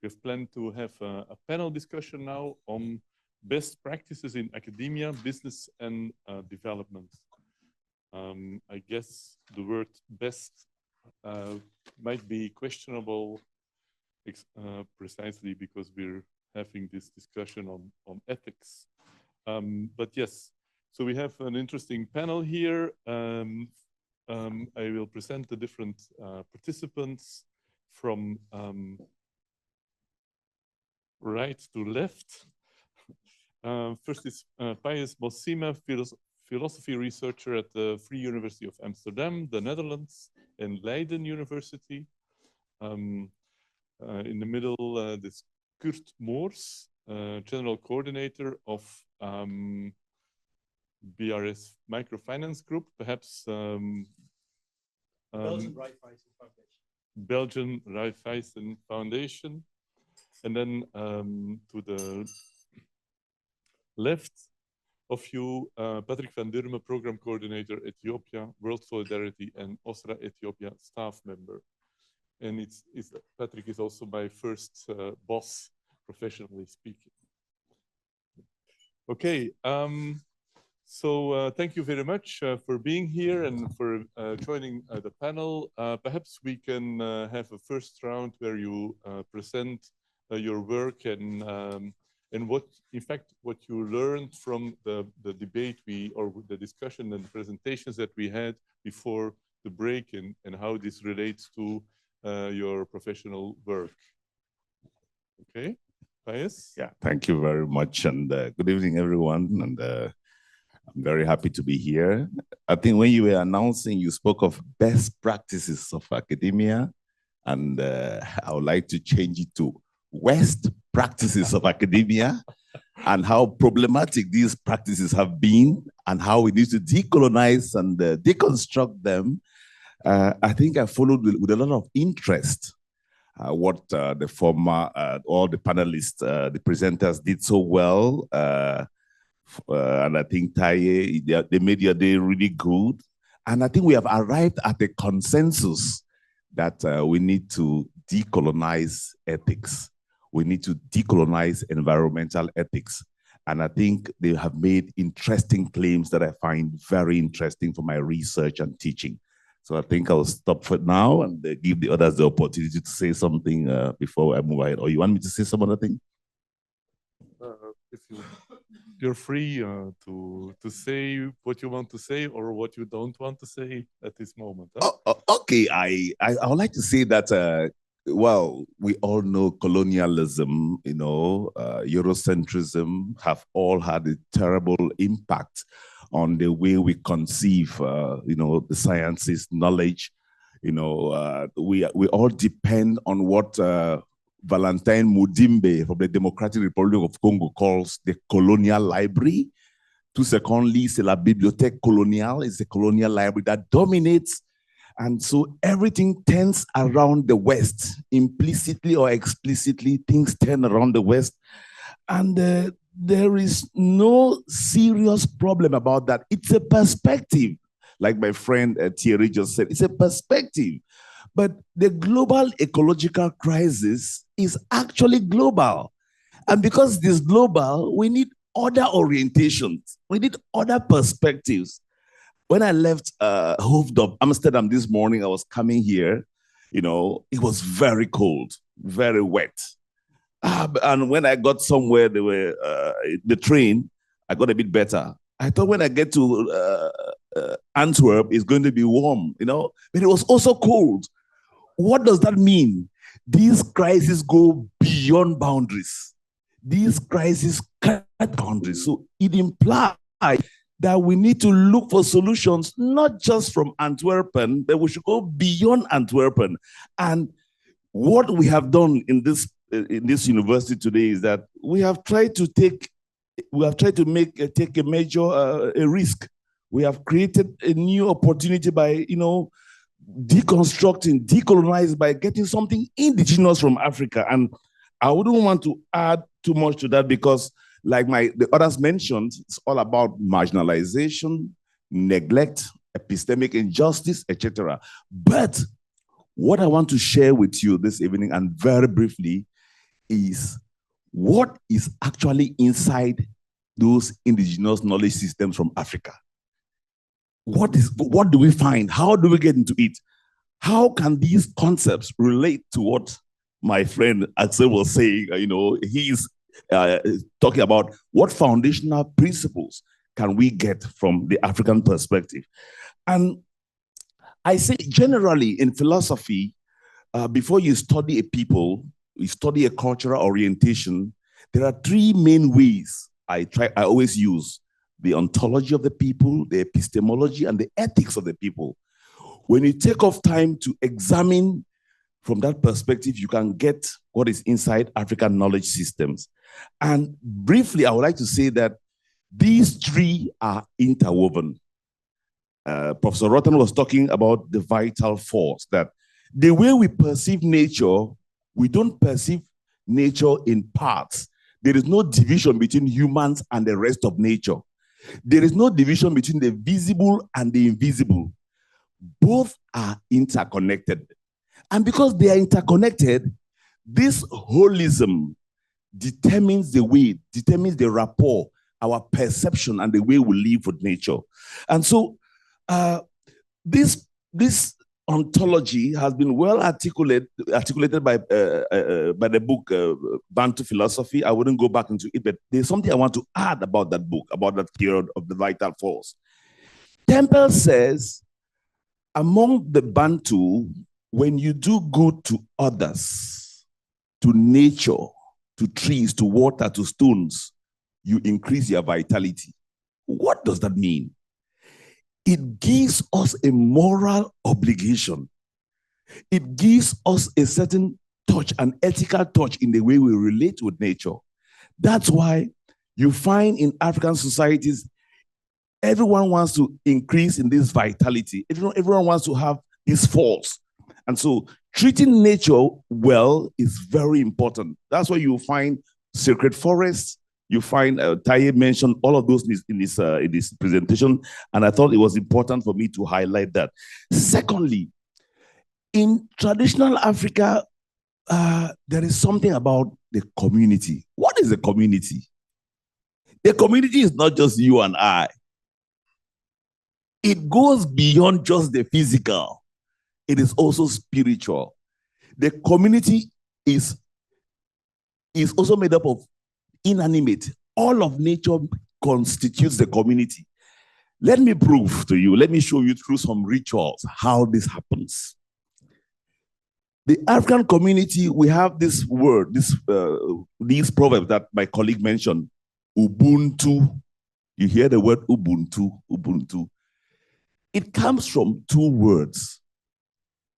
We have planned to have a panel discussion now on best practices in academia, business, and development. I guess the word best might be questionable precisely because we're having this discussion on ethics. But yes, so we have an interesting panel here. I will present the different participants from right to left. First is Pius Mosima, philosophy researcher at the Free University of Amsterdam, the Netherlands, and Leiden University. In the middle, this Kurt Moors, general coordinator of BRS Microfinance Group, perhaps Belgian Raiffeisen Foundation. Belgian Raiffeisen Foundation. And then to the left of you, Patrick van Durme, Program Coordinator, Ethiopia, World Solidarity and OSRA-Ethiopia staff member. And Patrick is also my first boss, professionally speaking. Okay, so thank you very much for being here and for joining the panel. Perhaps we can have a first round where you present your work and what, in fact, what you learned from the debate or the discussion and the presentations that we had before the break and how this relates to your professional work. Okay, Pius? Yeah, thank you very much. And good evening, everyone. And I'm very happy to be here. I think when you were announcing, you spoke of best practices of academia. And I would like to change it to West practices of academia and how problematic these practices have been and how we need to decolonize and deconstruct them. I think I followed with a lot of interest what the former, all the panelists, the presenters did so well. And I think Taye, they made your day really good. And I think we have arrived at a consensus that we need to decolonize ethics. We need to decolonize environmental ethics. And I think they have made interesting claims that I find very interesting for my research and teaching. So I think I'll stop for now and give the others the opportunity to say something before I move ahead. Or you want me to say some other thing? If you're free to say what you want to say or what you don't want to say at this moment. Huh? Okay, I would like to say that well, we all know colonialism, you know, Eurocentrism have all had a terrible impact on the way we conceive, you know, the sciences, knowledge. You know, we all depend on what Valentine Mudimbe from the Democratic Republic of Congo calls the colonial library. Tout secondly, c'est la bibliothèque coloniale, it's the colonial library that dominates. And so everything turns around the West, implicitly or explicitly, things turn around the West. And there is no serious problem about that. It's a perspective, like my friend Thierry just said, it's a perspective. But the global ecological crisis is actually global. And because it is global, we need other orientations. We need other perspectives. When I left Hoofddorp, Amsterdam this morning, I was coming here, you know, it was very cold, very wet. And when I got somewhere, the train, I got a bit better. I thought when I get to Antwerp, it's going to be warm, you know, but it was also cold. What does that mean? These crises go beyond boundaries. These crises cut boundaries. So it implies that we need to look for solutions, not just from Antwerpen, but we should go beyond Antwerpen. And what we have done in this university today is that we have tried to take a major a risk. We have created a new opportunity by, you know, deconstructing, decolonizing by getting something indigenous from Africa. And I wouldn't want to add too much to that because like the others mentioned, it's all about marginalization, neglect, epistemic injustice, etc. But what I want to share with you this evening and very briefly is what is actually inside those indigenous knowledge systems from Africa. What do we find? How do we get into it? How can these concepts relate to what my friend Axel was saying? He's talking about what foundational principles can we get from the African perspective. And I say generally in philosophy, before you study a people, you study a cultural orientation, there are three main ways I always use: the ontology of the people, the epistemology, and the ethics of the people. When you take off time to examine from that perspective, you can get what is inside African knowledge systems. And briefly, I would like to say that these three are interwoven. Professor Rotten was talking about the vital force, that the way we perceive nature, we don't perceive nature in parts. There is no division between humans and the rest of nature. There is no division between the visible and the invisible. Both are interconnected. And because they are interconnected, this holism determines the rapport, our perception, and the way we live with nature. And so this ontology has been well articulated by the book Bantu Philosophy. I wouldn't go back into it, but there's something I want to add about that book, about that period of the vital force. Temple says, among the Bantu, when you do good to others, to nature, to trees, to water, to stones, you increase your vitality. What does that mean? It gives us a moral obligation. It gives us a certain touch, an ethical touch in the way we relate with nature. That's why you find in African societies, everyone wants to increase in this vitality. Everyone wants to have this force. And so treating nature well is very important. That's why you find sacred forests. You find Taye mentioned all of those in this presentation, and I thought it was important for me to highlight that. Secondly, in traditional Africa, there is something about the community. What is a community? The community is not just you and I. It goes beyond just the physical. It is also spiritual. The community is also made up of inanimate. All of nature constitutes the community. Let me prove to you, let me show you through some rituals how this happens. The African community, we have this word, these proverbs that my colleague mentioned, Ubuntu. You hear the word Ubuntu, Ubuntu. It comes from two words.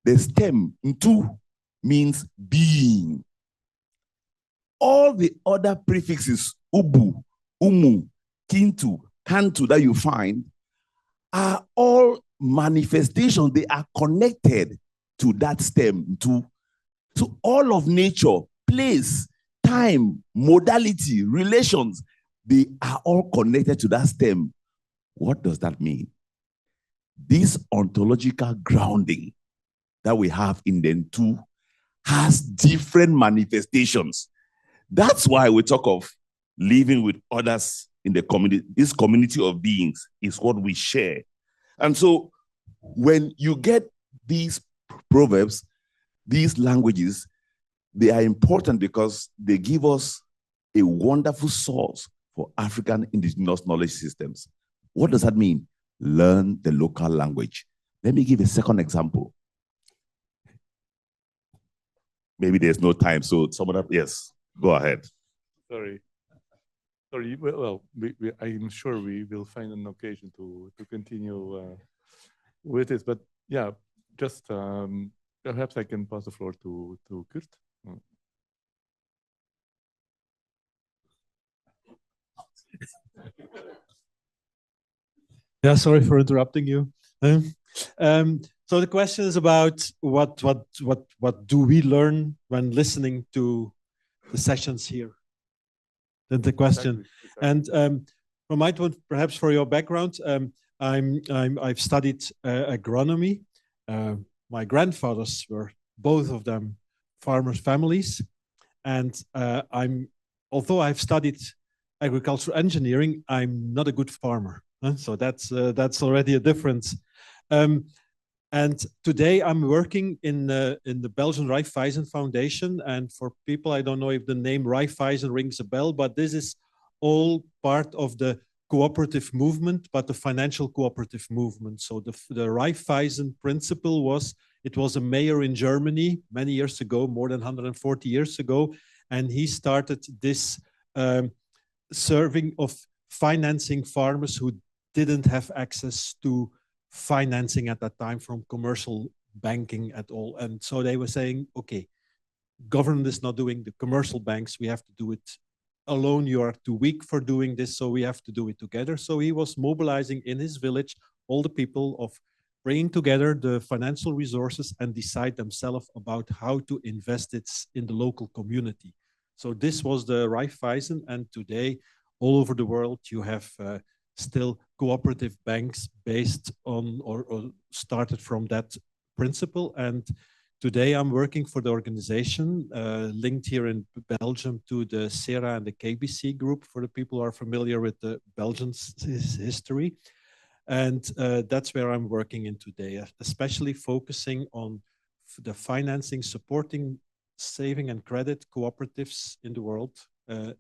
The stem, Ntu, means being. All the other prefixes, Ubu, Umu, Kintu, Kantu, that you find are all manifestations. They are connected to that stem, Ntu. So all of nature, place, time, modality, relations, they are all connected to that stem. What does that mean? This ontological grounding that we have in the Ntu has different manifestations. That's why we talk of living with others in the community. This community of beings is what we share. And so when you get these proverbs, these languages, they are important because they give us a wonderful source for African indigenous knowledge systems. What does that mean? Learn the local language. Let me give a second example. Maybe there's no time, so someone else, yes, go ahead. Sorry. Well, I'm sure we will find an occasion to continue with this, but yeah, just perhaps I can pass the floor to Kurt. Yeah, sorry for interrupting you. So the question is about what do we learn when listening to the sessions here? That's the question. Exactly. And from my point, perhaps for your background, I've studied agronomy. My grandfathers were both of them farmers' families, And although I've studied agricultural engineering, I'm not a good farmer. So that's already a difference. And today I'm working in the Belgian Raiffeisen Foundation. And for people, I don't know if the name Raiffeisen rings a bell, but this is all part of the cooperative movement, but the financial cooperative movement. So the Raiffeisen principle was, it was a mayor in Germany many years ago, more than 140 years ago, and he started this serving of financing farmers who didn't have access to financing at that time from commercial banking at all. And so they were saying, okay, government is not doing the commercial banks, we have to do it alone. You are too weak for doing this, so we have to do it together. So he was mobilizing in his village all the people of bringing together the financial resources and decide themselves about how to invest it in the local community. So this was the Raiffeisen, and today all over the world you have still cooperative banks based on or started from that principle. And today I'm working for the organization linked here in Belgium to the CERA and the KBC group, for the people who are familiar with the Belgian history. And that's where I'm working in today, especially focusing on the financing, supporting saving and credit cooperatives in the world,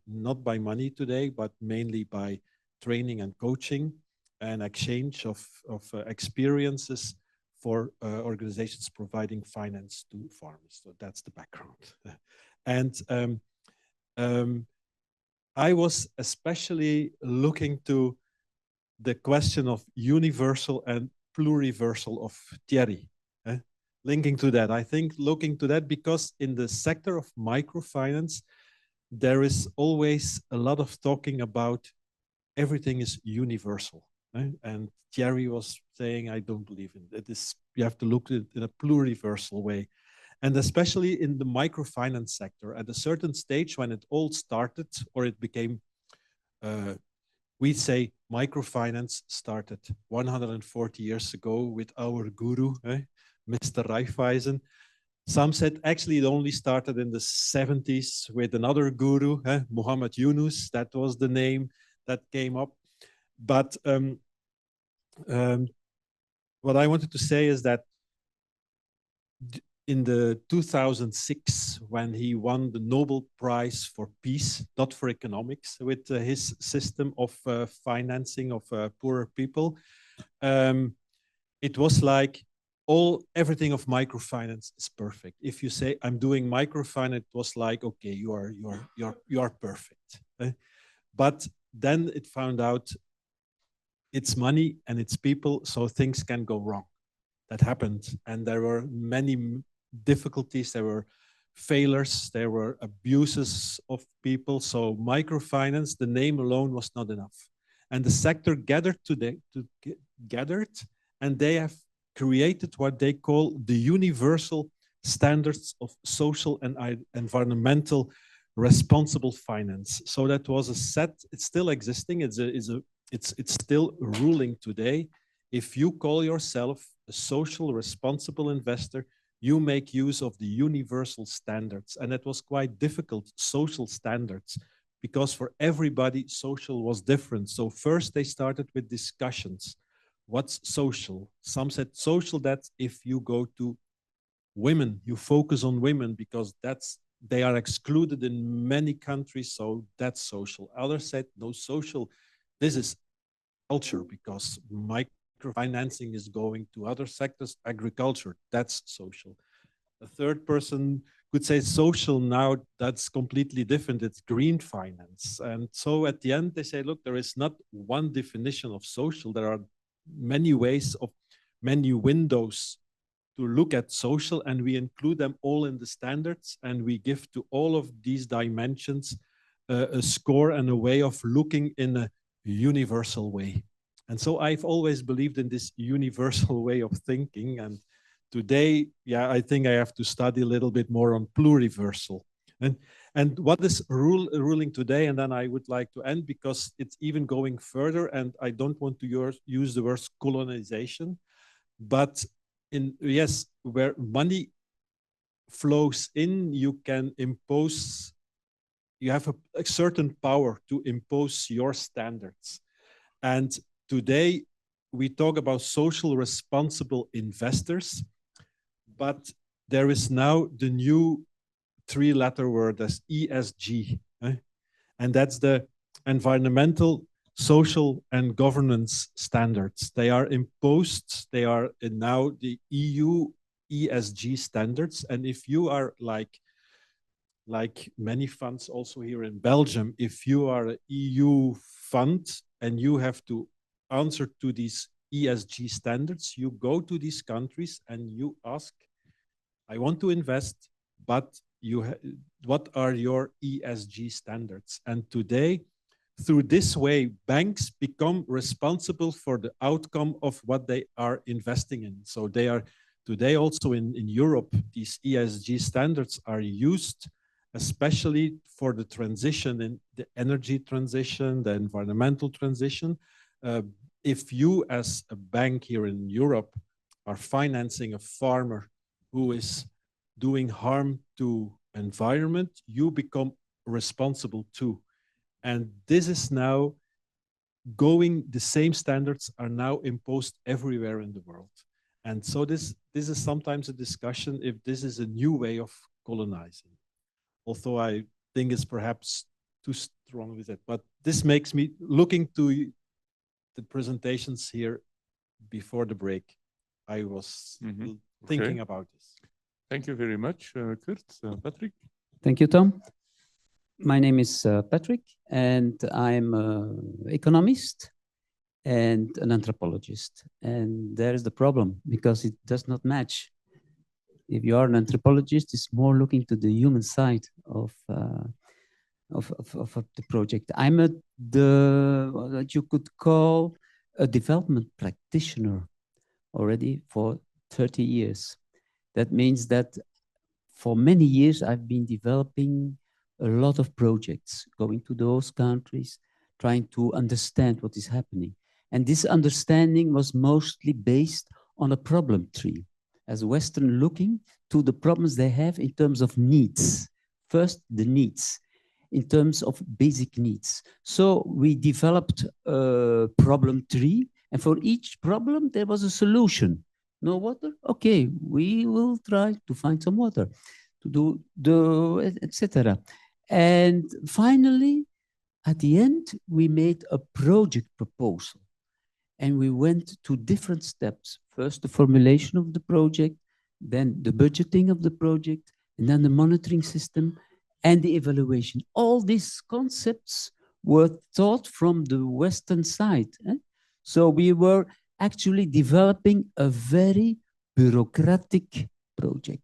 not by money today, but mainly by training and coaching and exchange of experiences for organizations providing finance to farmers. So that's the background. And I was especially looking to the question of universal and pluriversal of Thierry. Linking to that, I think looking to that because in the sector of microfinance, there is always a lot of talking about everything is universal. And Thierry was saying, I don't believe in it. You have to look at it in a pluriversal way. And especially in the microfinance sector, at a certain stage when it all started, or it became, we'd say microfinance started 140 years ago with our guru, Mr. Raiffeisen. Some said actually it only started in the 70s with another guru, Muhammad Yunus. That was the name that came up. But what I wanted to say is that in the 2006, when he won the Nobel Prize for Peace, not for economics, with his system of financing of poorer people, it was like everything of microfinance is perfect. If you say I'm doing microfinance, it was like, okay, you are perfect. But then it found out it's money and it's people, so things can go wrong. That happened, and there were many difficulties. There were failures. There were abuses of people. So microfinance, the name alone was not enough, and the sector gathered and they have created what they call the universal standards of social and environmental responsible finance. So that was a set. It's still existing. It's still ruling today. If you call yourself a social responsible investor, you make use of the universal standards. And it was quite difficult, social standards, because for everybody, social was different. So first they started with discussions. What's social? Some said social, that's if you go to women, you focus on women because they are excluded in many countries, so that's social. Others said, no, social, this is culture because microfinancing is going to other sectors, agriculture, that's social. A third person could say social now, that's completely different, it's green finance. And so at the end, they say, look, there is not one definition of social, there are many ways of many windows to look at social, and we include them all in the standards, and we give to all of these dimensions a score and a way of looking in a universal way. And so I've always believed in this universal way of thinking, and today, yeah, I think I have to study a little bit more on pluriversal. And what is ruling today, and then I would like to end because it's even going further, and I don't want to use the word colonization, but yes, where money flows in, you can impose, you have a certain power to impose your standards. And today we talk about social responsible investors, but there is now the new three-letter word as ESG, and that's the environmental, social, and governance standards. They are imposed, they are now the EU ESG standards. And if you are like many funds also here in Belgium, if you are an EU fund and you have to answer to these ESG standards, you go to these countries and you ask, I want to invest, but what are your ESG standards? And today, through this way, banks become responsible for the outcome of what they are investing in. So they are today also in Europe, these ESG standards are used especially for the transition in the energy transition, the environmental transition. If you as a bank here in Europe are financing a farmer who is doing harm to environment, you become responsible too. And this is now going, the same standards are now imposed everywhere in the world. And so this is sometimes a discussion if this is a new way of colonizing. Although I think it's perhaps too strong with it, but this makes me looking to the presentations here before the break. I was thinking about this. Thank you very much, Kurt. Patrick? Thank you, Tom. My name is Patrick, and I'm an economist and an anthropologist. And there is the problem, because it does not match. If you are an anthropologist, it's more looking to the human side of the project. I'm what you could call a development practitioner already for 30 years. That means that for many years, I've been developing a lot of projects, going to those countries, trying to understand what is happening. And this understanding was mostly based on a problem tree, as Western looking to the problems they have in terms of needs. First, the needs, in terms of basic needs. So we developed a problem tree, and for each problem, there was a solution. No water? Okay, we will try to find some water, to do etc. And finally, at the end, we made a project proposal. And we went to different steps. First, the formulation of the project, then the budgeting of the project, and then the monitoring system and the evaluation. All these concepts were taught from the Western side. So we were actually developing a very bureaucratic project.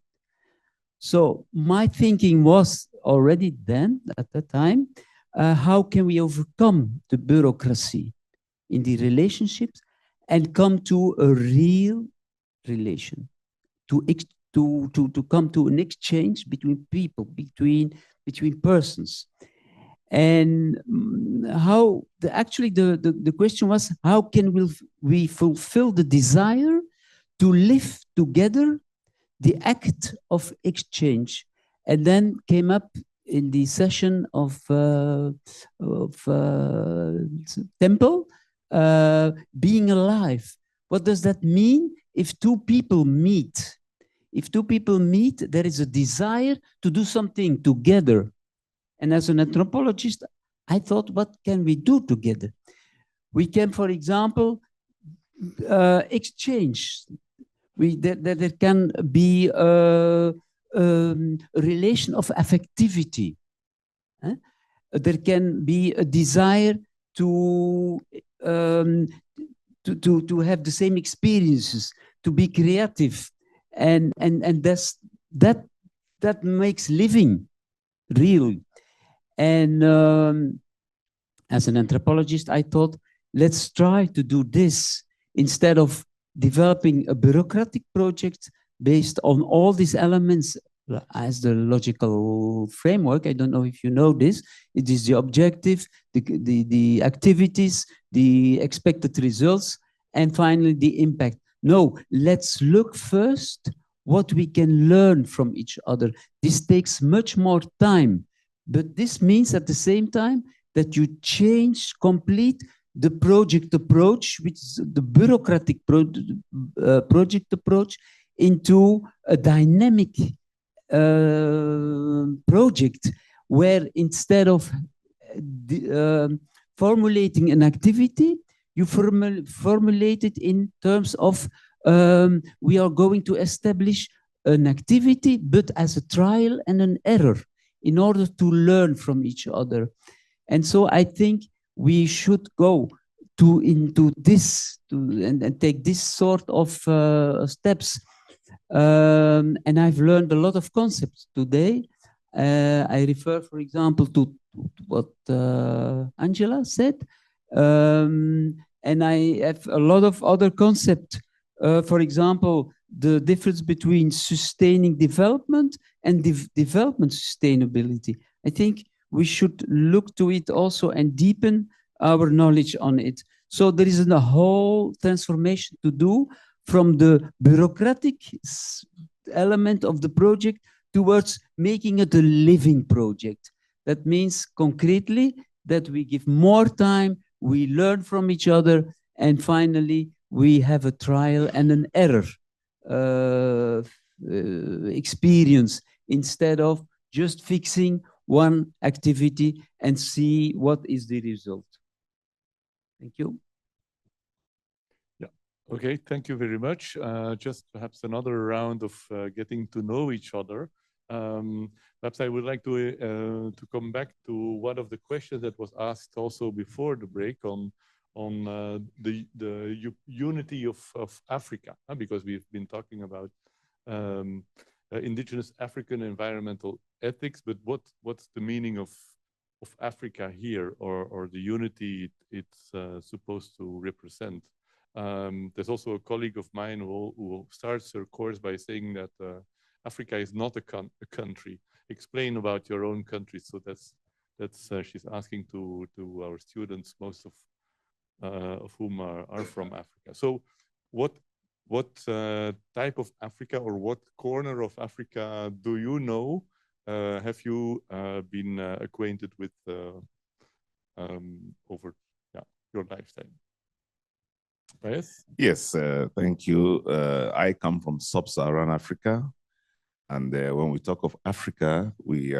So my thinking was already then, at that time, how can we overcome the bureaucracy in the relationships and come to a real relation, to come to an exchange between people, between persons. And how the question was, how can we fulfill the desire to live together, the act of exchange? And then came up in the session of Temple, being alive. What does that mean? If two people meet, there is a desire to do something together. And as an anthropologist, I thought, what can we do together? We can, for example, exchange. There can be a relation of affectivity. There can be a desire to have the same experiences, to be creative, and that makes living real. And as an anthropologist, I thought, let's try to do this instead of developing a bureaucratic project based on all these elements as the logical framework. I don't know if you know this. It is the objective, the activities, the expected results, and finally the impact. No, let's look first what we can learn from each other. This takes much more time, but this means at the same time that you change complete the project approach, which is the bureaucratic project approach, into a dynamic project where instead of formulating an activity, you formulate it in terms of we are going to establish an activity, but as a trial and an error in order to learn from each other. And so I think we should go into this and take this sort of steps. And I've learned a lot of concepts today. I refer, for example, to what Angela said. And I have a lot of other concepts. For example, the difference between sustaining development and development sustainability. I think we should look to it also and deepen our knowledge on it. So there is a whole transformation to do from the bureaucratic element of the project towards making it a living project. That means concretely that we give more time, we learn from each other, and finally we have a trial and an error experience instead of just fixing one activity and see what is the result. Thank you. Yeah. Okay. Thank you very much. Just perhaps another round of getting to know each other. Perhaps I would like to come back to one of the questions that was asked also before the break on the unity of Africa, because we've been talking about indigenous African environmental ethics, but what's the meaning of Africa here, or the unity it's supposed to represent? There's also a colleague of mine who starts her course by saying that Africa is not a country. Explain about your own country. So that's she's asking to our students, most of whom are from Africa. So what type of Africa, or what corner of Africa do you know? Have you been acquainted with over your lifetime? Pius? Yes, thank you. I come from sub-Saharan Africa, and when we talk of Africa, we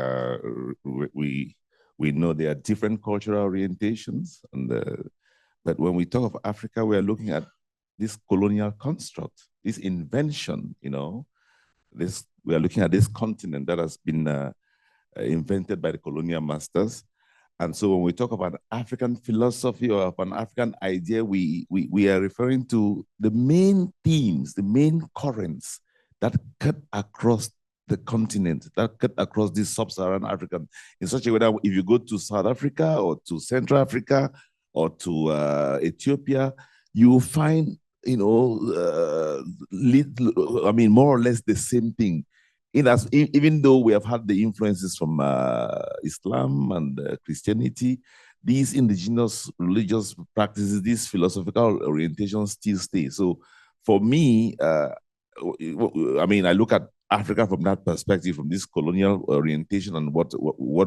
know there are different cultural orientations, and but when we talk of Africa, we are looking at this colonial construct, this invention, you know. We are looking at this continent that has been invented by the colonial masters. And so when we talk about African philosophy or an African idea, we are referring to the main themes, the main currents that cut across the continent, that cut across this sub-Saharan Africa, in such a way that if you go to South Africa or to Central Africa or to Ethiopia, you will find, you know, I mean, more or less the same thing. Even though we have had the influences from Islam and Christianity, these indigenous religious practices, these philosophical orientations still stay. So for me, I mean, I look at Africa from that perspective, from this colonial orientation and what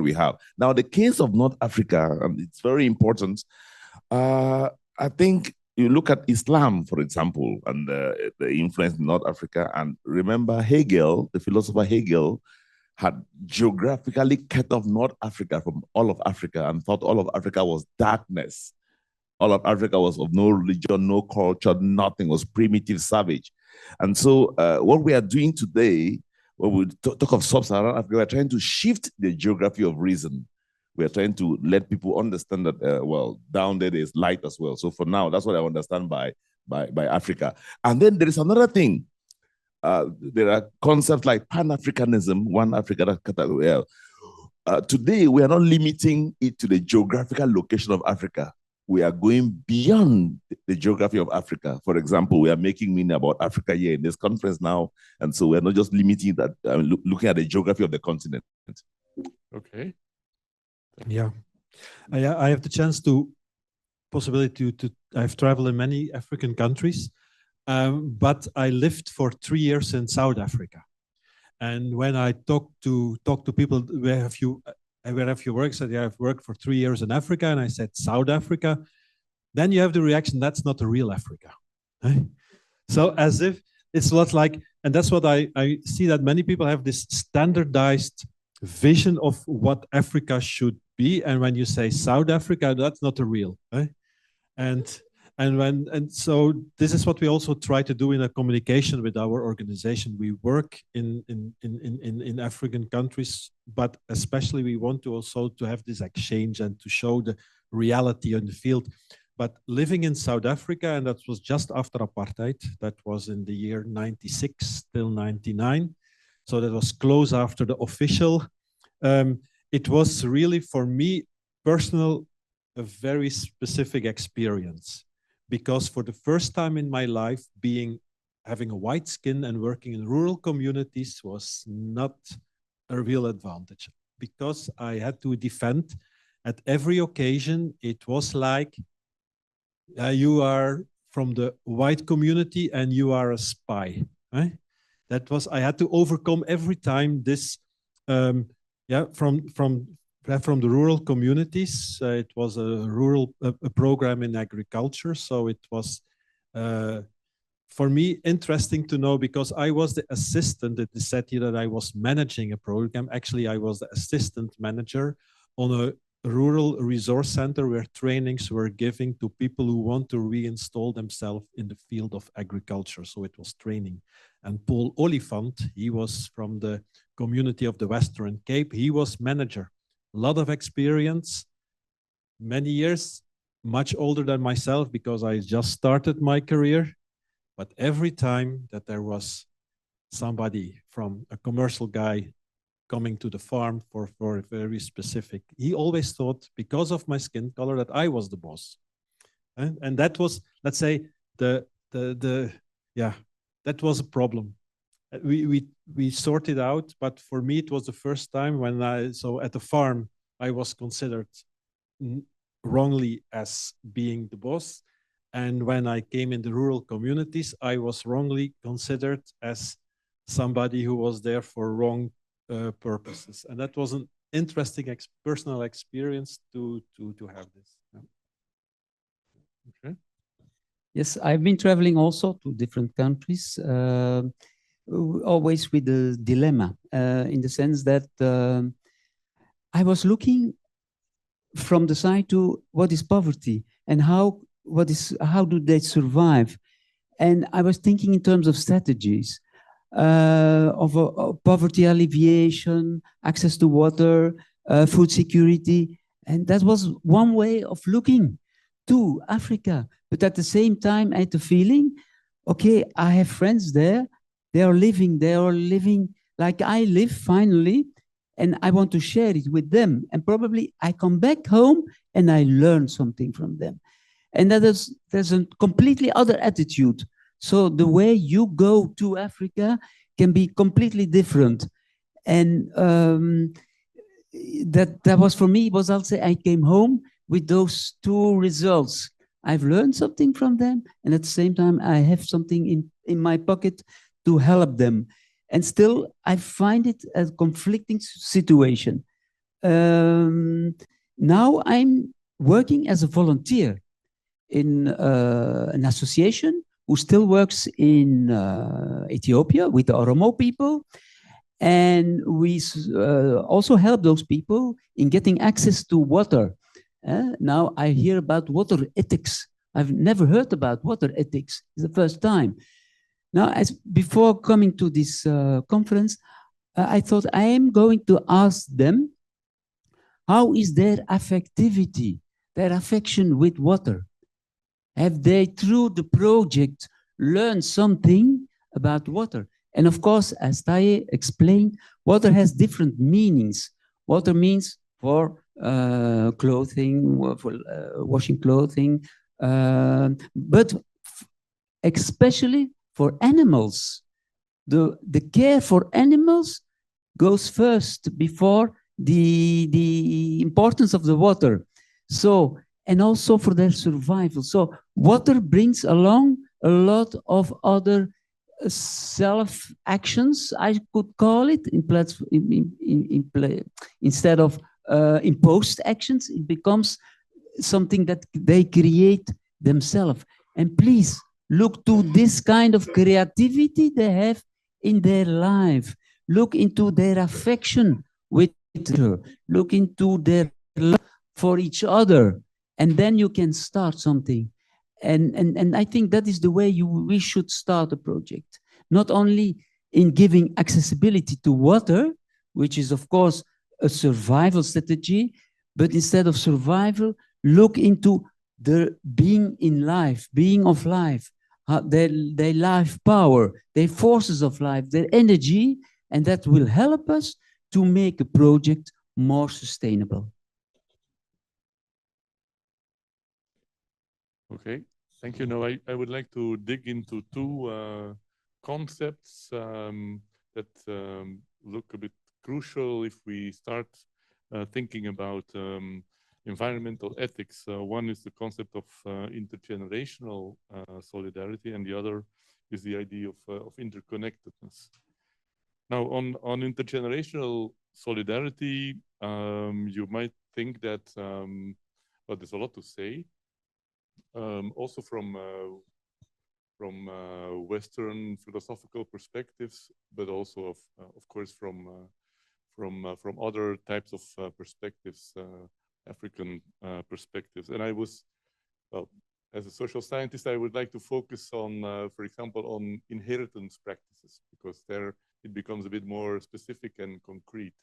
we have. Now, the case of North Africa, it's very important. I think you look at Islam, for example, and the influence in North Africa, and remember Hegel, the philosopher Hegel, had geographically cut off North Africa from all of Africa and thought all of Africa was darkness. All of Africa was of no religion, no culture, nothing, was primitive, savage. And so what we are doing today, when we talk of sub-Saharan Africa, we're trying to shift the geography of reason. We're trying to let people understand that, well, down there is light as well. So for now, that's what I understand by Africa. And then there is another thing. There are concepts like Pan-Africanism, one Africa. Today, we are not limiting it to the geographical location of Africa. We are going beyond the geography of Africa. For example, we are making meaning about Africa here in this conference now. And so we're not just limiting that, looking at the geography of the continent. Okay. Yeah, I have the chance to I've traveled in many African countries, but I lived for 3 years in South Africa. And when I talk to people, where have you worked? Said, yeah, I've worked for 3 years in Africa. And I said, South Africa. Then you have the reaction, that's not the real Africa. So as if it's not like, and that's what I see, that many people have this standardized vision of what Africa should be. And when you say South Africa, that's not the real. And so this is what we also try to do in a communication with our organization. We work in African countries, but especially we want to also to have this exchange and to show the reality in the field. But living in South Africa, and that was just after apartheid, that was in the year 96 till 99. So that was close after the official. It was really, for me, personal, a very specific experience. Because for the first time in my life, having a white skin and working in rural communities was not a real advantage. Because I had to defend at every occasion, it was like you are from the white community and you are a spy. Right? That was, I had to overcome every time this, from the rural communities. It was a program in agriculture. So it was, for me, interesting to know, because I was the assistant. It is said here that I was managing a program. Actually, I was the assistant manager on a rural resource center where trainings were given to people who want to reinstall themselves in the field of agriculture. So it was training. And Paul Olifant, he was from the community of the Western Cape. He was manager. A lot of experience, many years, much older than myself because I just started my career. But every time that there was somebody from a commercial guy coming to the farm for a very specific, he always thought, because of my skin color, that I was the boss. And that was, let's say, that was a problem. We sorted out, but for me, it was the first time when so at the farm, I was considered wrongly as being the boss. And when I came in the rural communities, I was wrongly considered as somebody who was there for wrong purposes. And that was an interesting personal experience to have this. Yeah. Okay. Yes, I've been traveling also to different countries. Always with the dilemma, in the sense that I was looking from the side to what is poverty and how do they survive, and I was thinking in terms of strategies of poverty alleviation, access to water, food security, and that was one way of looking to Africa. But at the same time, I had the feeling, okay, I have friends there. They are living like I live finally, and I want to share it with them. And probably I come back home and I learn something from them. And there's a completely other attitude. So the way you go to Africa can be completely different. And that was for me, was also, I came home with those two results. I've learned something from them, and at the same time, I have something in my pocket to help them. And still, I find it a conflicting situation. Now I'm working as a volunteer in an association who still works in Ethiopia with the Oromo people. And we also help those people in getting access to water. Now I hear about water ethics. I've never heard about water ethics. It's the first time. Now, before coming to this conference, I thought I am going to ask them, how is their affectivity, their affection with water? Have they, through the project, learned something about water? And of course, as Taye explained, water has different meanings. Water means for clothing, for washing clothing, but especially for animals. The care for animals goes first before the importance of the water. So, and also for their survival. So water brings along a lot of other self actions, I could call it, instead of imposed actions. It becomes something that they create themselves. And please look to this kind of creativity they have in their life. Look into their affection with her. Look into their love for each other. And then you can start something. And I think that is the way we should start a project. Not only in giving accessibility to water, which is of course a survival strategy, but instead of survival, look into the being in life, being of life, their life power, their forces of life, their energy, and that will help us to make a project more sustainable. Okay, thank you. Now, I would like to dig into two concepts that look a bit crucial if we start thinking about environmental ethics. One is the concept of intergenerational solidarity, and the other is the idea of interconnectedness. Now, on intergenerational solidarity, you might think that, well, there's a lot to say. Also from Western philosophical perspectives, but also of course from other types of perspectives, African perspectives. And I was, well, as a social scientist, I would like to focus on, for example, on inheritance practices, because there it becomes a bit more specific and concrete.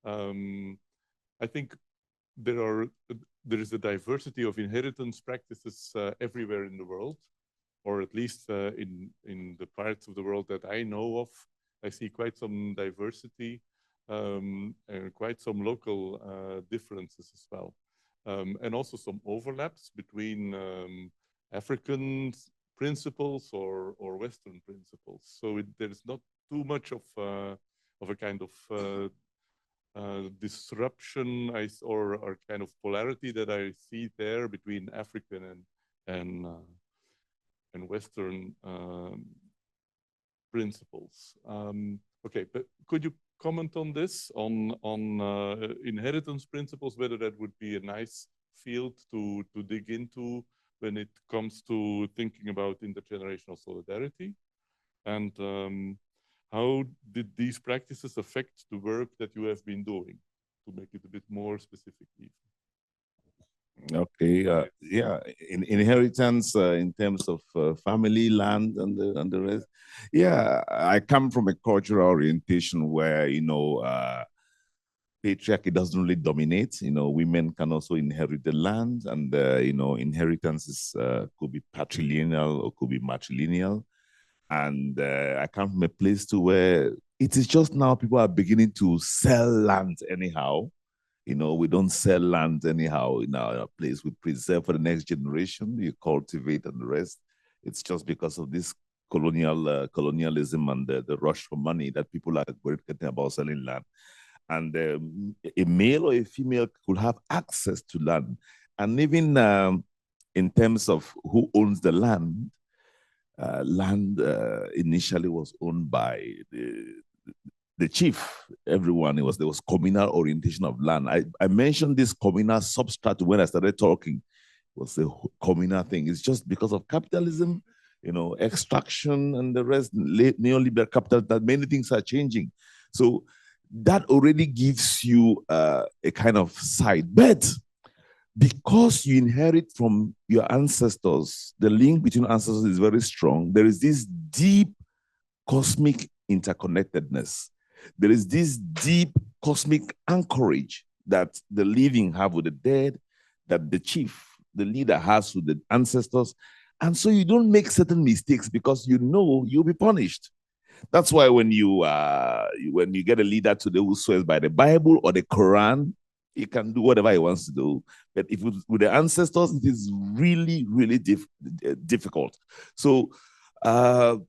I think there is a diversity of inheritance practices everywhere in the world, or at least in the parts of the world that I know of. I see quite some diversity and quite some local differences as well, and also some overlaps between African principles or Western principles. So there is not too much of a kind of disruption or kind of polarity that I see there between African and Western principles. Okay, but could you comment on this, on inheritance principles, whether that would be a nice field to dig into when it comes to thinking about intergenerational solidarity? And how did these practices affect the work that you have been doing, to make it a bit more specific? Okay, yeah, inheritance in terms of family, land, and the rest. Yeah, I come from a cultural orientation where, you know, patriarchy doesn't really dominate. You know, women can also inherit the land, and you know, inheritances could be patrilineal or could be matrilineal. And I come from a place to where it is just now people are beginning to sell land anyhow. You know, we don't sell land anyhow in our place. We preserve for the next generation. You cultivate and the rest. It's just because of this colonialism and the rush for money that people are worried about selling land. And a male or a female could have access to land. And even in terms of who owns the land, land initially was owned by the chief. Everyone, there was communal orientation of land. I mentioned this communal substratum when I started talking. It was a communal thing. It's just because of capitalism, you know, extraction and the rest, neoliberal capital, that many things are changing. So that already gives you a kind of side bet. Because you inherit from your ancestors, the link between ancestors is very strong. There is this deep cosmic interconnectedness. There is this deep cosmic anchorage that the living have with the dead, that the chief, the leader has with the ancestors. And so you don't make certain mistakes because you know you'll be punished. That's why when you get a leader today who swears by the Bible or the Quran, he can do whatever he wants to do. But if with the ancestors, it is really, really difficult. So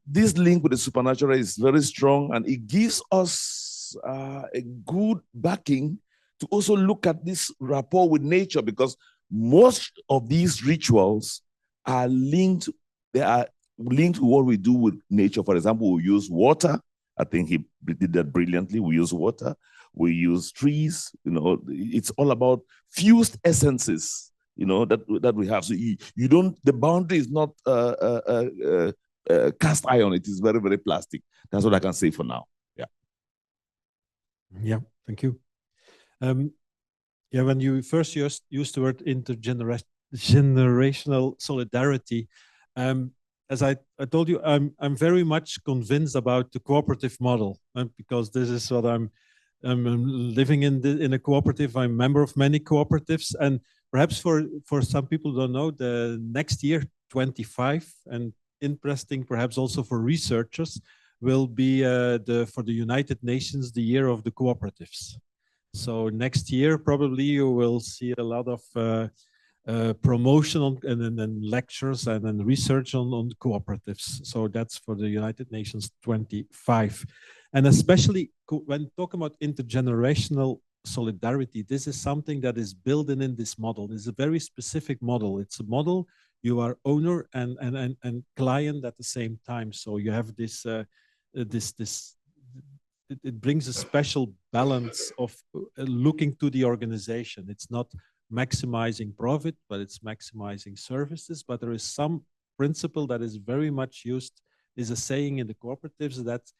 this link with the supernatural is very strong, and it gives us a good backing to also look at this rapport with nature, because most of these rituals are linked, they are linked to what we do with nature. For example, we use water. I think he did that brilliantly. We use water. We use trees. You know, it's all about fused essences, you know, that we have. So you don't, the boundary is not cast iron. It is very, very plastic. That's what I can say for now. Yeah. Yeah, thank you. Yeah, when you first used the word intergenerational solidarity, as I told you, I'm very much convinced about the cooperative model, because this is what I'm living in a cooperative. I'm a member of many cooperatives, and perhaps for some people don't know, the next year, 25, and interesting perhaps also for researchers, will be for the United Nations the year of the cooperatives. So next year probably you will see a lot of promotion and lectures and research on cooperatives. So that's for the United Nations 25. And especially when talking about intergenerational solidarity, this is something that is built in this model. It's a very specific model. It's a model you are owner and client at the same time. So you have this it brings a special balance of looking to the organization. It's not maximizing profit, but it's maximizing services. But there is some principle that is very much used, is a saying in the cooperatives, that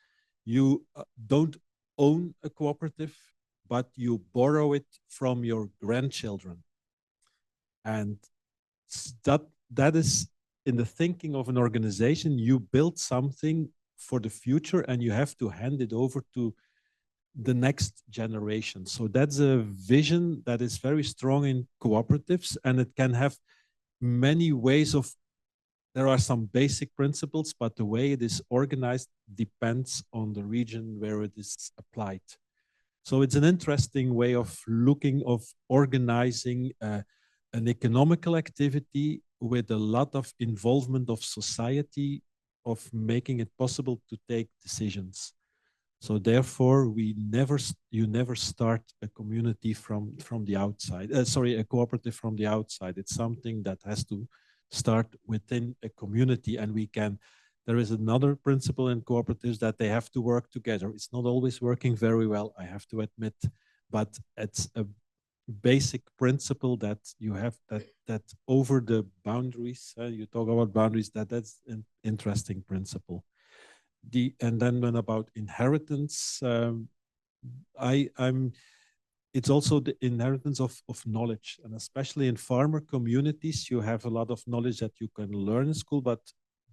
you don't own a cooperative, but you borrow it from your grandchildren. And that is in the thinking of an organization. You build something for the future and you have to hand it over to the next generation. So that's a vision that is very strong in cooperatives, and it can have many ways of, there are some basic principles, but the way it is organized depends on the region where it is applied. So it's an interesting way of looking, of organizing an economical activity with a lot of involvement of society, of making it possible to take decisions. So therefore, you never start a community from the outside. A cooperative from the outside. It's something that has to start within a community, and there is another principle in cooperatives that they have to work together. It's not always working very well, I have to admit, but it's a basic principle that you have that over the boundaries, you talk about boundaries, that's an interesting principle. And then when about inheritance, it's also the inheritance of knowledge, and especially in farmer communities, you have a lot of knowledge that you can learn in school, but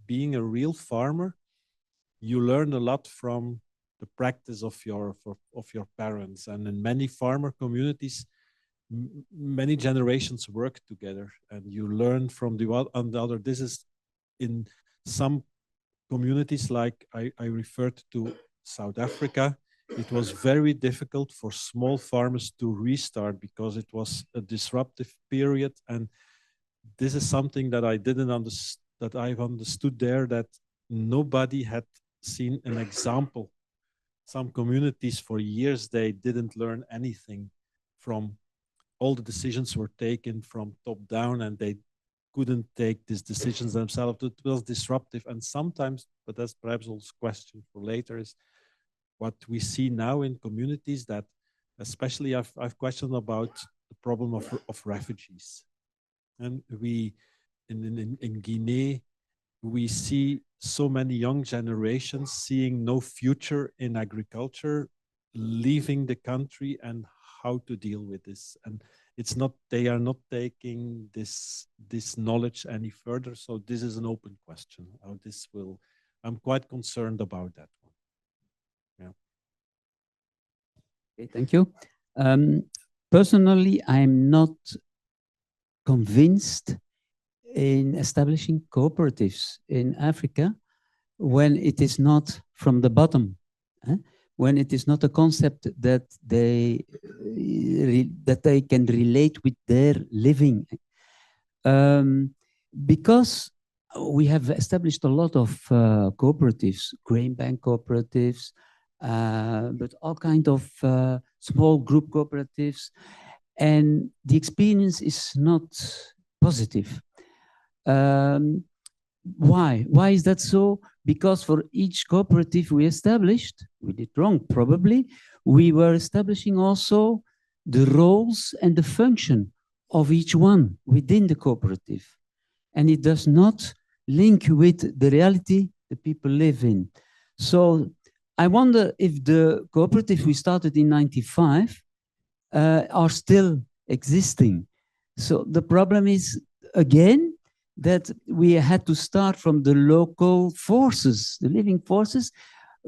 being a real farmer, you learn a lot from the practice of your parents. And in many farmer communities, many generations work together, and you learn from the other. This is in some communities, like I referred to South Africa. It was very difficult for small farmers to restart because it was a disruptive period, and this is something that I've understood there, that nobody had seen an example. Some communities for years, they didn't learn anything from, all the decisions were taken from top down, and they couldn't take these decisions themselves. It was disruptive. And sometimes, but that's perhaps also a question for later, is what we see now in communities, that especially I've questioned about the problem of refugees. And we, in Guinea, we see so many young generations seeing no future in agriculture, leaving the country, and how to deal with this. And it's not, they are not taking this knowledge any further. So this is an open question. How this will, I'm quite concerned about that one. Yeah. Okay, thank you. Personally, I'm not convinced in establishing cooperatives in Africa when it is not from the bottom. When it is not a concept that they can relate with their living. Because we have established a lot of cooperatives, grain bank cooperatives, but all kinds of small group cooperatives, and the experience is not positive. Why? Why is that so? Because for each cooperative we established, we did wrong probably, we were establishing also the roles and the function of each one within the cooperative. And it does not link with the reality the people live in. So I wonder if the cooperative we started in 95 are still existing. So the problem is, again, that we had to start from the local forces, the living forces.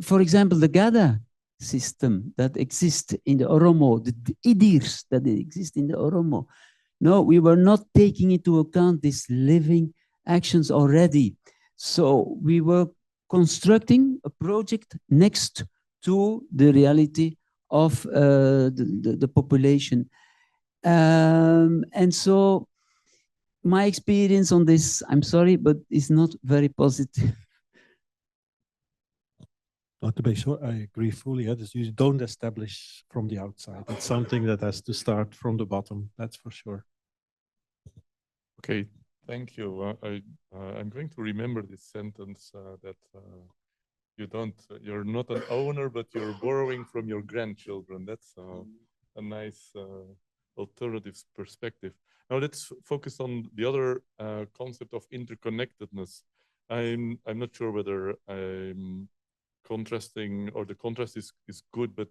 For example, the GADA system that exists in the Oromo, the IDIRs that exist in the Oromo. No, we were not taking into account these living actions already. So we were constructing a project next to the reality of the population. And so my experience on this, I'm sorry, but it's not very positive. Not to be sure, I agree fully. You don't establish from the outside. It's something that has to start from the bottom, that's for sure. Okay, thank you. I'm going to remember this sentence that you're not an owner, but you're borrowing from your grandchildren. That's a nice alternative perspective. Now let's focus on the other concept of interconnectedness. I'm not sure whether I'm contrasting or the contrast is good, but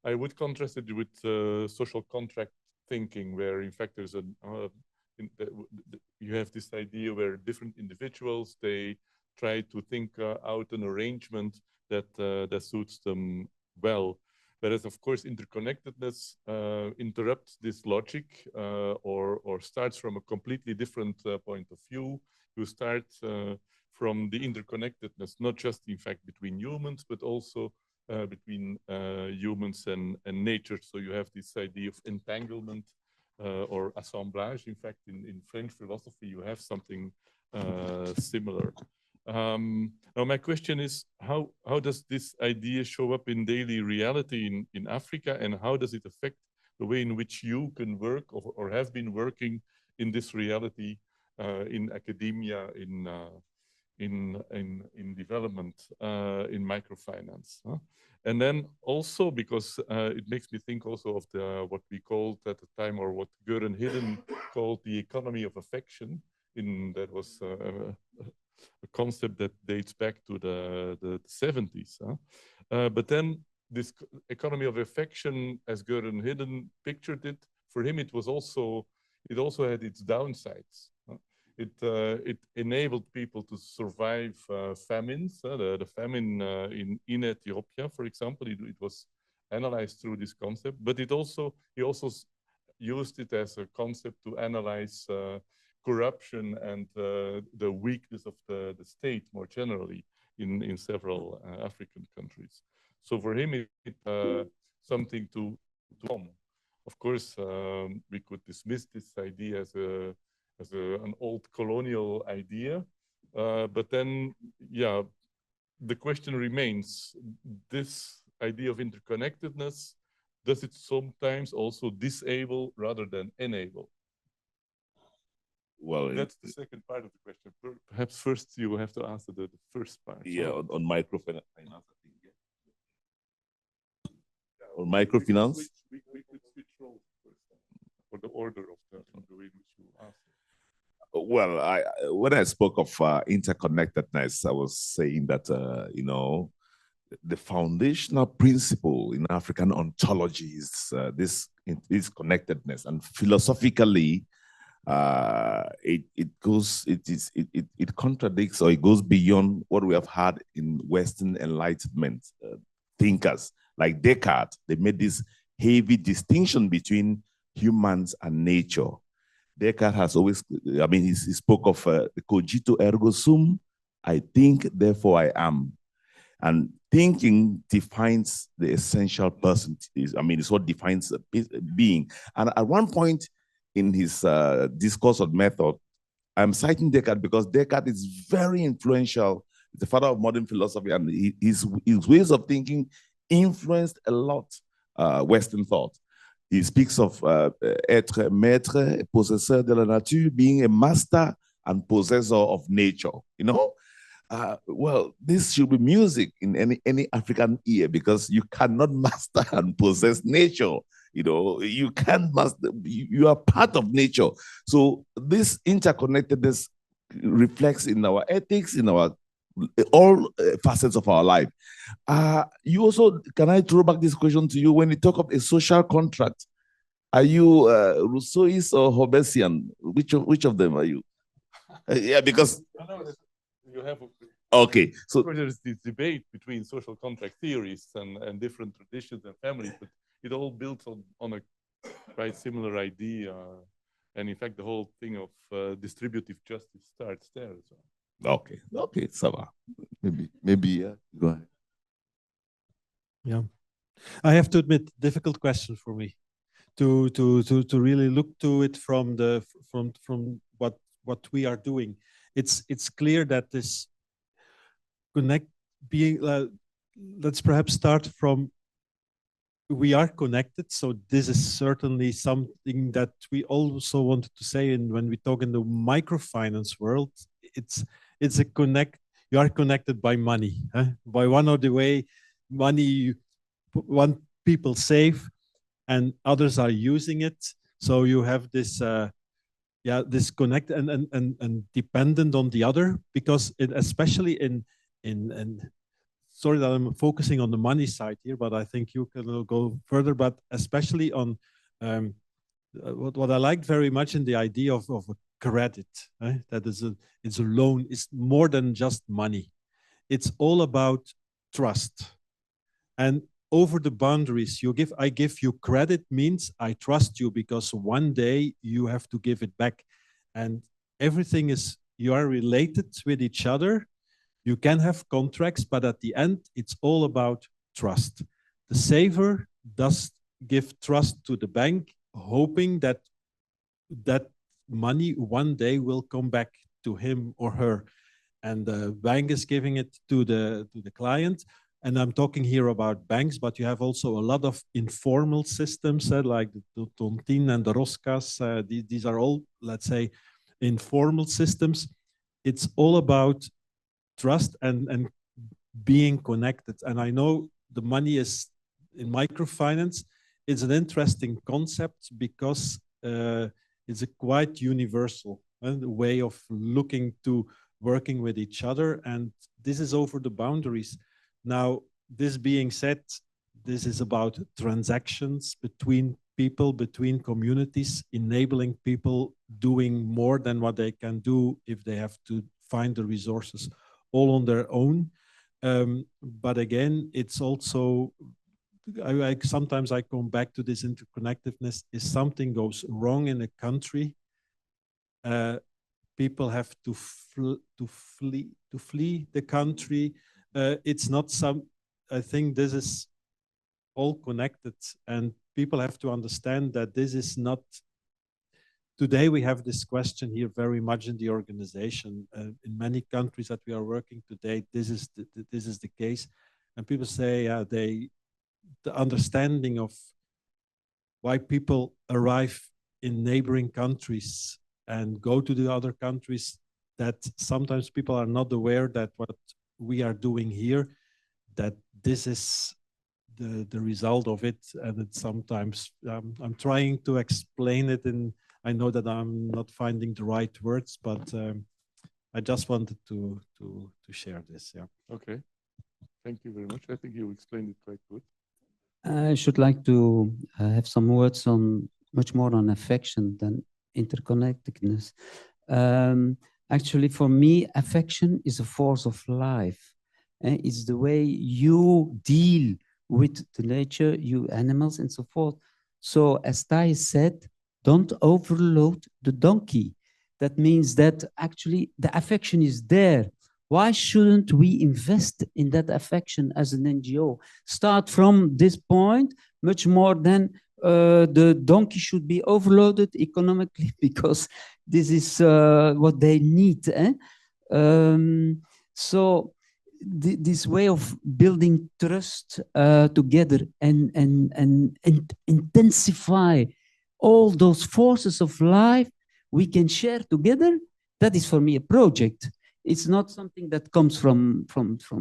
I would contrast it with social contract thinking, where in fact there's you have this idea where different individuals, they try to think out an arrangement that suits them well. Whereas, of course, interconnectedness interrupts this logic or starts from a completely different point of view. You start from the interconnectedness, not just, in fact, between humans, but also between humans and nature. So you have this idea of entanglement or assemblage. In fact, in French philosophy, you have something similar. Now, my question is, how does this idea show up in daily reality in Africa, and how does it affect the way in which you can work or have been working in this reality in academia, in development, in microfinance? And then also, because it makes me think also of what we called at the time, or what Göran Hidden called the economy of affection. That was a concept that dates back to the 70s. But then this economy of affection, as Göran Hidden pictured it, for him it also had its downsides. It enabled people to survive famines. The famine in Ethiopia, for example, it was analyzed through this concept, but he also used it as a concept to analyze corruption and the weakness of the state more generally in several African countries. So for him, it's something to come. Of course, we could dismiss this idea as an old colonial idea, but then, yeah, the question remains: this idea of interconnectedness, does it sometimes also disable rather than enable? Well, that's the second part of the question. Perhaps first you have to answer the first part. Yeah, on microfinance, I think. Yeah. On microfinance. We could switch roles first, or the order of the way in which you answer. Well, when I spoke of interconnectedness, I was saying that the foundational principle in African ontology is this connectedness, and philosophically, it contradicts, or it goes beyond what we have had in Western Enlightenment thinkers like Descartes. They made this heavy distinction between humans and nature. Descartes has always, he spoke of the cogito ergo sum, I think, therefore I am. And thinking defines the essential person. It's what defines a being. And at one point in his discourse on method, I'm citing Descartes because Descartes is very influential. He's the father of modern philosophy, and his ways of thinking influenced a lot Western thought. He speaks of être maître, possesseur de la nature, being a master and possessor of nature, you know? Well, this should be music in any African ear, because you cannot master and possess nature. You know, you can't master, you are part of nature. So this interconnectedness reflects in our ethics, in our all facets of our life. You also, can I throw back this question to you? When you talk of a social contract, are you Rousseauist or Hobbesian? Which of them are you? Yeah, because you have. Okay, so there's this debate between social contract theorists and different traditions and families, but it all builds on a quite similar idea. And in fact, the whole thing of distributive justice starts there as well. Okay, ça va. Maybe, yeah, go ahead. Yeah, I have to admit, difficult question for me to really look to it from what we are doing. It's clear that this let's perhaps start from, we are connected. So this is certainly something that we also wanted to say. And when we talk in the microfinance world, it's a you are connected by money, by one or the way. Money, one people save and others are using it. So you have this this connect and dependent on the other, because especially in sorry that I'm focusing on the money side here, but I think you can go further. But especially on what I liked very much in the idea of a credit, that it's a loan. It's more than just money. It's all about trust. And over the boundaries I give you credit means I trust you, because one day you have to give it back. And everything is, you are related with each other. You can have contracts, but at the end, it's all about trust. The saver does give trust to the bank, hoping that that money one day will come back to him or her. And the bank is giving it to the client. And I'm talking here about banks, but you have also a lot of informal systems, like the Tontine and the Roskas. These are all, let's say, informal systems. It's all about trust and being connected. And I know the money is in microfinance. It's an interesting concept because it's a quite universal way of looking to working with each other. And this is over the boundaries. Now, this being said, this is about transactions between people, between communities, enabling people doing more than what they can do if they have to find the resources all on their own. But again, it's also, sometimes I come back to this interconnectedness. If something goes wrong in a country, people have to flee the country. It's not I think this is all connected, and people have to understand that this is not, today we have this question here very much in the organization. In many countries that we are working today, this is the case. And people say the understanding of why people arrive in neighboring countries and go to the other countries, that sometimes people are not aware that what we are doing here, that this is the result of it. And it's sometimes I'm trying to explain it, and I know that I'm not finding the right words, but I just wanted to share this. Yeah. Okay. Thank you very much. I think you explained it quite good. I should like to have some words on much more on affection than interconnectedness. Actually, for me, affection is a force of life. It's the way you deal with the nature, you animals, and so forth. So, as Tai said, don't overload the donkey. That means that actually the affection is there. Why shouldn't we invest in that affection as an NGO? Start from this point, much more than the donkey should be overloaded economically, because this is what they need. So this way of building trust together and intensify all those forces of life we can share together, that is for me a project. It's not something that comes from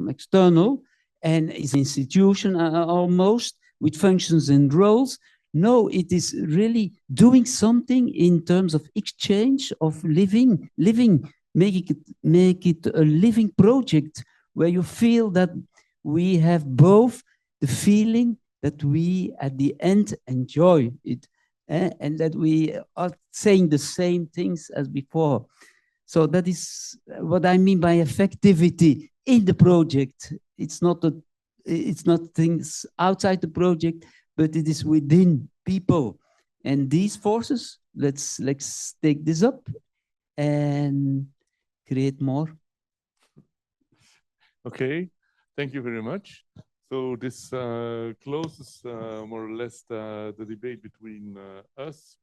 external and is an institution almost with functions and roles. No, it is really doing something in terms of exchange of living, make it a living project where you feel that we have both the feeling that we at the end enjoy it, and that we are saying the same things as before. So that is what I mean by effectivity in the project. It's not things outside the project, but it is within people. And these forces, let's take this up and create more. Okay, thank you very much. So this closes more or less the debate between us.